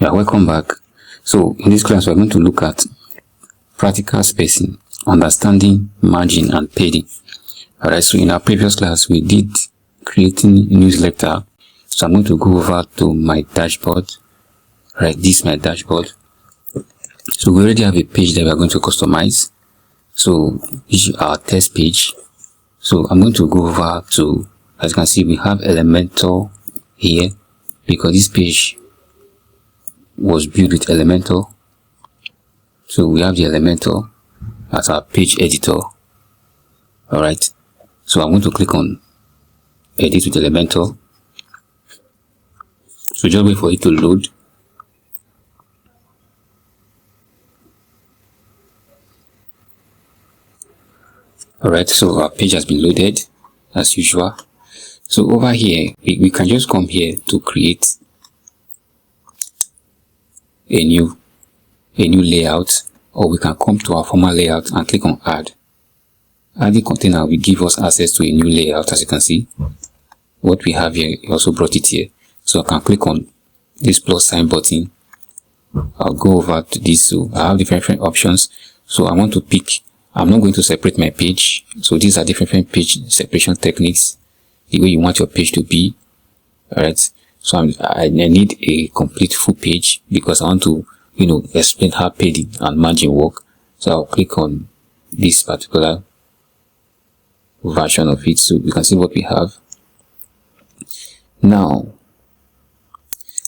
Yeah, welcome back. So in this class, we're going to look at practical spacing, understanding margin and padding. Alright, so in our previous class, we did creating newsletter. So I'm going to go over to my dashboard. Right, this is my dashboard. So we already have a page that we're going to customize. So this is our test page. So I'm going to go over to, as you can see, we have Elementor here because this page was built with Elementor. So we have the Elementor as our page editor. Alright, so I'm going to click on edit with Elementor. So just wait for it to load. Alright, so our page has been loaded as usual. So over here, we can just come here to create a new layout, or we can come to our former layout and click on add. Adding container will give us access to a new layout. As you can see, what we have here, we also brought it here. So I can click on this plus sign button. I'll go over to this. So I have different options. So I want to pick, I'm not going to separate my page. So these are different page separation techniques, the way you want your page to be. Alright, so I need a complete full page because I want to, explain how padding and margin work. So I'll click on this particular version of it, so you can see what we have. Now,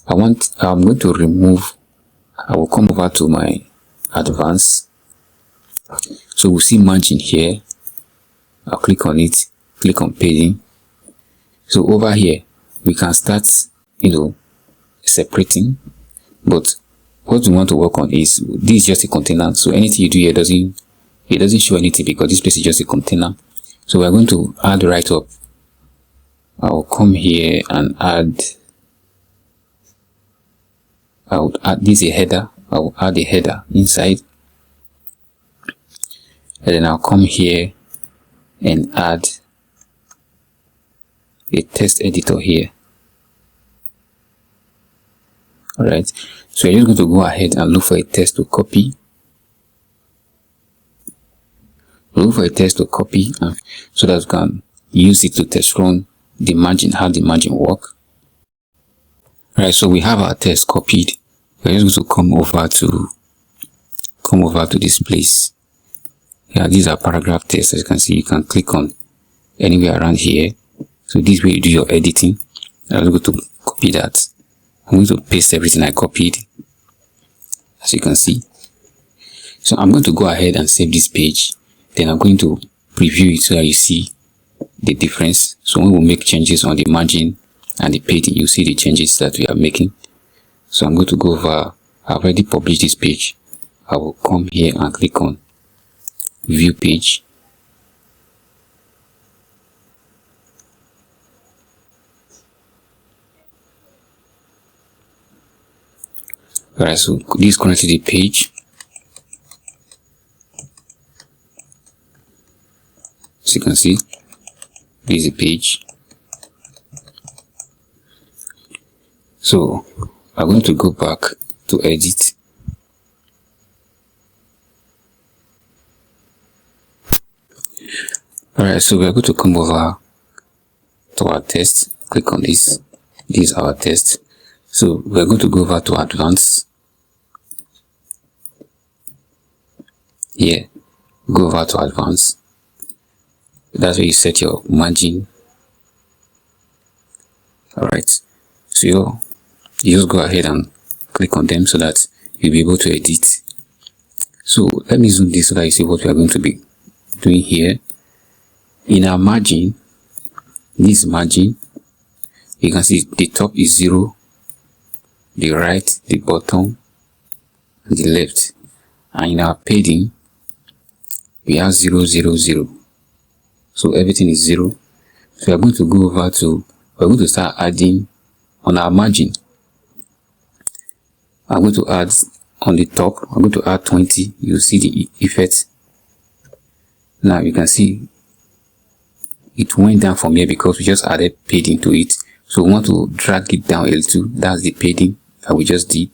I'm going to remove, I will come over to my advanced. So we'll see margin here. I'll click on it, click on padding. So over here, we can start, separating, but what we want to work on is, this is just a container. So anything you do here it doesn't show anything because this place is just a container. So we're going to add right up. I'll come here and I'll add this a header. I'll add a header inside. And then I'll come here and add a text editor here. Alright, so you're just going to go ahead and look for a text to copy. Look for a text to copy so that you can use it to test run the margin, how the margin work. Alright, so we have our text copied. We're just going to come over to this place. Yeah, these are paragraph text. As you can see, you can click on anywhere around here. So this way you do your editing. I'm going to copy that. I'm going to paste everything I copied, as you can see. So I'm going to go ahead and save this page. Then I'm going to preview it so that you see the difference. So when we make changes on the margin and the padding, you see the changes that we are making. So I'm going to go over, I've already published this page. I will come here and click on view page. Alright, so this is currently the page. As you can see, this is the page. So I'm going to go back to edit. Alright, so we are going to come over to our test. Click on this. This is our test. So we are going to go over to advanced. Here, go over to advanced. That's where you set your margin. Alright, so you just go ahead and click on them so that you'll be able to edit. So let me zoom this so that you see what we are going to be doing here. In our margin, this margin, you can see the top is 0, the right, the bottom, and the left. And in our padding, we have 0, 0, 0. So everything is 0. So we are going to go over to, we're going to start adding on our margin. I'm going to add on the top, I'm going to add 20. You see the effect. Now you can see it went down from here because we just added padding to it. So we want to drag it down a little. That's the padding that we just did.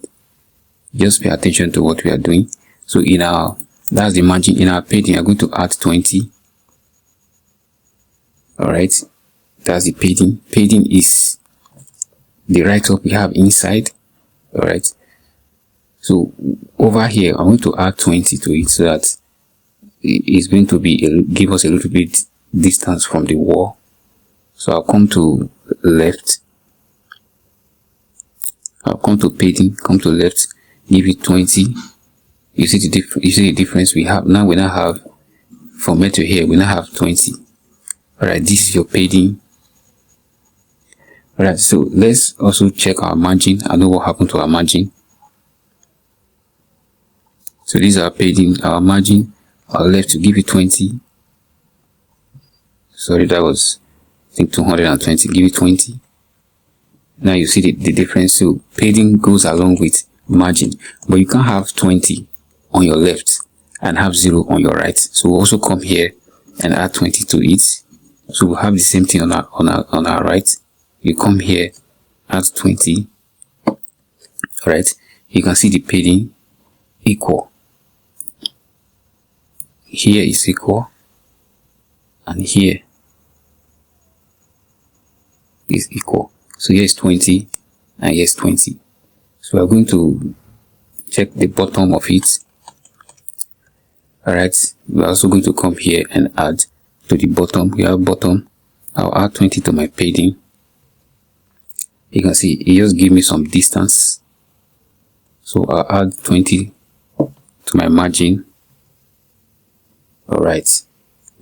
Just pay attention to what we are doing. So in our, that's the margin. In our padding, we are going to add 20. All right, that's the padding. Padding is the write-up we have inside. All right, so over here I'm going to add 20 to it, so that it's going to be give us a little bit distance from the wall. So I'll come to left, I'll come to padding, come to left, give it 20. You see the difference we have now. We now have, from here to here, we now have 20. All right, this is your padding. All right, so let's also check our margin. I know what happened to our margin. So these are padding, our margin. I'll left to give it 20. Sorry, that was, I think, 220. Give it 20. Now you see the difference. So padding goes along with margin, but you can't have 20 on your left and have 0 on your right. So we'll also come here and add 20 to it. So we'll have the same thing on our right. You come here, add 20. All right, you can see the padding equal. Here is equal, and here is equal. So here is 20, and here is 20. So we are going to check the bottom of it. All right, we are also going to come here and add to the bottom. We have bottom. I'll add 20 to my padding. You can see it just give me some distance. So I'll add 20 to my margin. All right,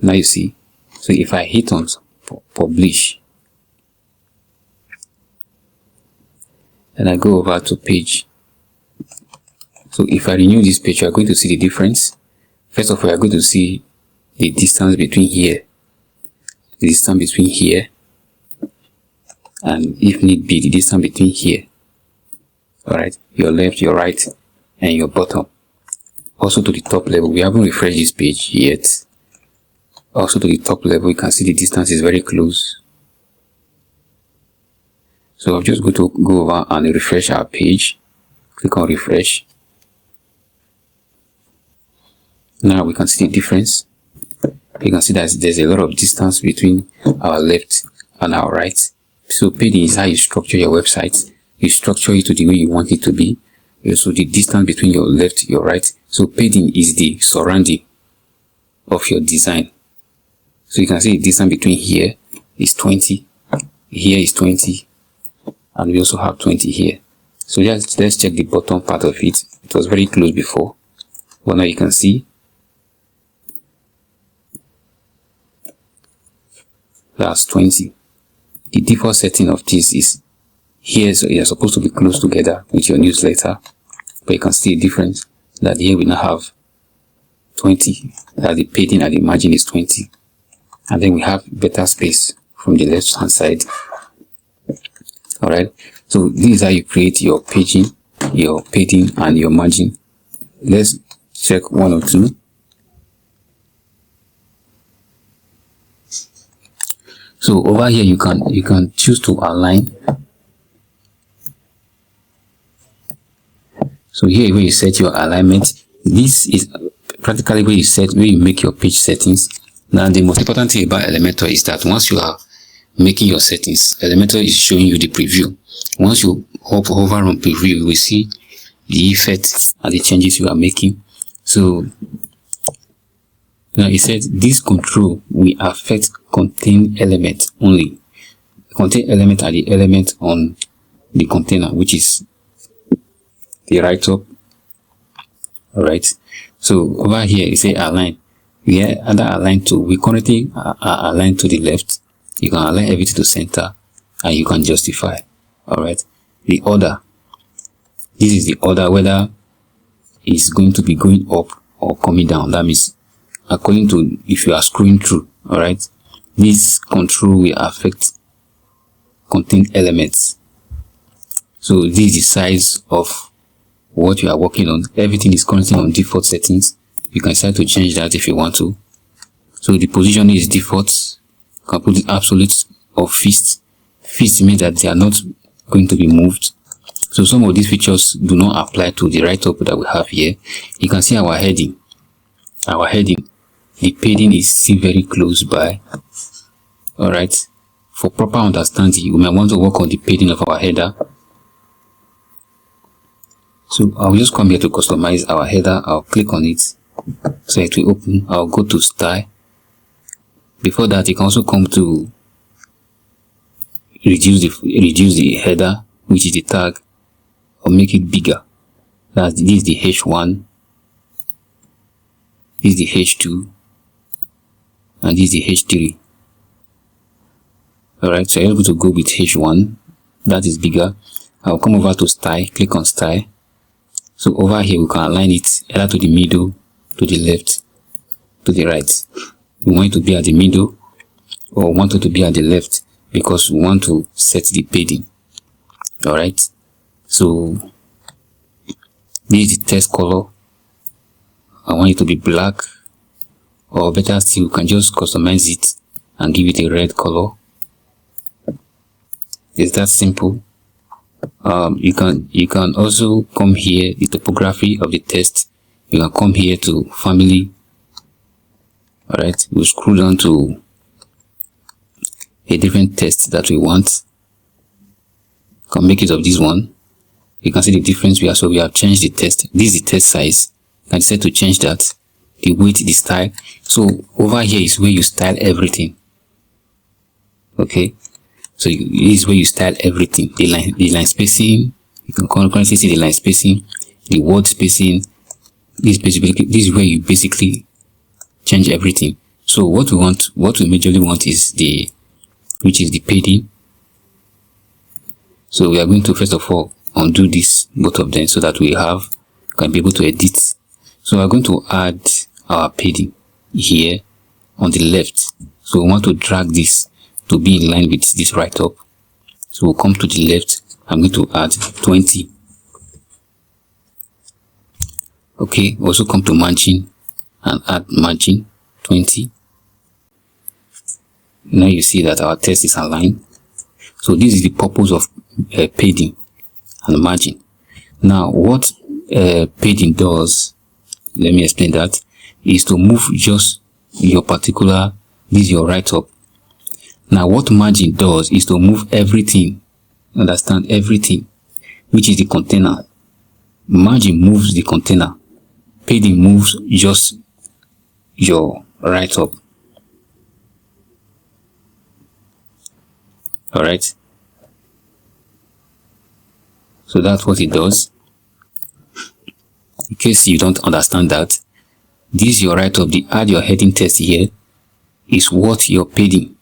now you see. So if I hit on publish, and I go over to page. So if I renew this page, you are going to see the difference. First of all, you are going to see the distance between here, the distance between here, and if need be, the distance between here. All right, your left, your right, and your bottom. Also to the top level, we haven't refreshed this page yet. Also to the top level, you can see the distance is very close. So I'm just going to go over and refresh our page. Click on refresh. Now we can see the difference. You can see that there's a lot of distance between our left and our right. So padding is how you structure your website. You structure it to the way you want it to be. So the distance between your left, your right. So padding is the surrounding of your design. So you can see the distance between here is 20, here is 20, and we also have 20 here. So let's check the bottom part of it. It was very close before, but now you can see that's 20. The default setting of this is here, so you're supposed to be close together with your newsletter, but you can see the difference that here we now have 20, that the padding at the margin is 20, and then we have better space from the left hand side. All right, so this is how you create your padding, and your margin. Let's check one or two. So over here you can choose to align. So here where you set your alignment, this is practically where you make your page settings. Now the most important thing about Elementor is that once you are making your settings, Elementor is showing you the preview. Once you hover on preview, you will see the effects and the changes you are making. So now it says this control will affect contain element only. Contain element are the element on the container, which is the write-up. All right, so over here it says align. We are under align to, we currently are aligned to the left. You can align everything to center and you can justify. All right, the order, this is the order, whether it's going to be going up or coming down. That means according to if you are scrolling through. All right, this control will affect contain elements. So this is the size of what you are working on. Everything is currently on default settings. You can decide to change that if you want to. So the position is default. You can put it absolute or fixed. Fixed means that they are not going to be moved. So some of these features do not apply to the write-up that we have here. You can see our heading. The padding is still very close by. Alright. For proper understanding, we might want to work on the padding of our header. So I'll just come here to customize our header. I'll click on it. So it will open. I'll go to style. Before that, you can also come to reduce the header, which is the tag, or make it bigger. This is the H1, this is the H2, and this is the H3. Alright, so I'm able to go with H1. That is bigger. I'll come over to style, click on style. So over here we can align it either to the middle, to the left, to the right. We want it to be at the middle, or want it to be at the left, because we want to set the padding. Alright, so this is the text color. I want it to be black, or better still, you can just customize it and give it a red color. It's that simple. You can also come here, the typography of the text. You can come here to family. Alright, we'll scroll down to a different text that we want. You can make it of this one. You can see the difference we have. So we have changed the text. This is the text size. You can decide to change that, the weight, the style. So over here is where you style everything. Okay, so this is where you style everything. The line spacing. You can currently see the line spacing, the word spacing. This is where you basically change everything. So what we majorly want is the padding. So we are going to first of all undo this, both of them, so that we can be able to edit. So we are going to add our padding here on the left. So we want to drag this to be in line with this write-up. So we'll come to the left. I'm going to add 20. Okay, also come to margin and add margin 20. Now you see that our text is aligned. So this is the purpose of padding and margin. Now what padding does, let me explain that, is to move just your particular, this is your write-up. Now what margin does is to move everything, understand, everything, which is the container. Margin moves the container. Padding moves just your write-up. Alright, so that's what it does. In case you don't understand that, this is your write-up. The add your heading text here is what your padding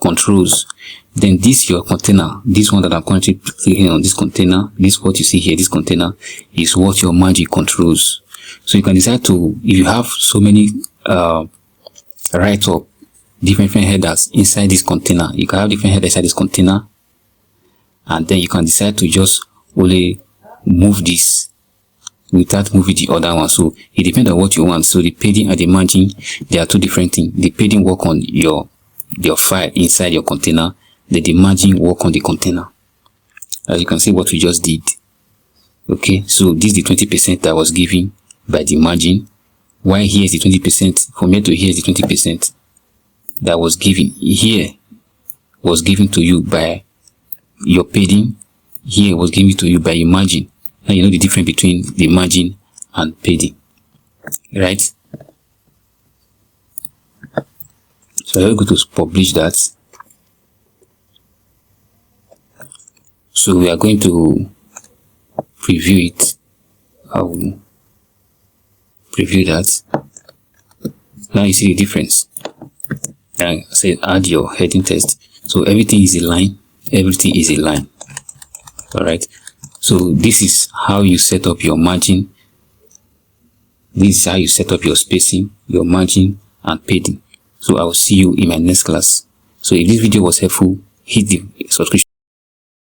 controls. Then this your container, this one that I'm currently clicking on, this container, this what you see here, this container is what your margin controls. So you can decide to, if you have so many write-up, different headers inside this container, you can have different headers inside this container, and then you can decide to just only move this without moving the other one. So it depends on what you want. So the padding and the margin, they are two different things. The padding work on your file inside your container, then the margin work on the container. As you can see what we just did. Okay, so this is the 20% that was given by the margin, while here is the 20%. From here to here is the 20% that was given. Here was given to you by your padding, here was given to you by your margin. Now you know the difference between the margin and padding, right? So I'm going to publish that. So we are going to preview it. I will preview that. Now you see the difference. I said add your heading text. So everything is a line. Everything is a line. Alright. So this is how you set up your margin. This is how you set up your spacing, your margin, and padding. So I will see you in my next class. So if this video was helpful, hit the subscription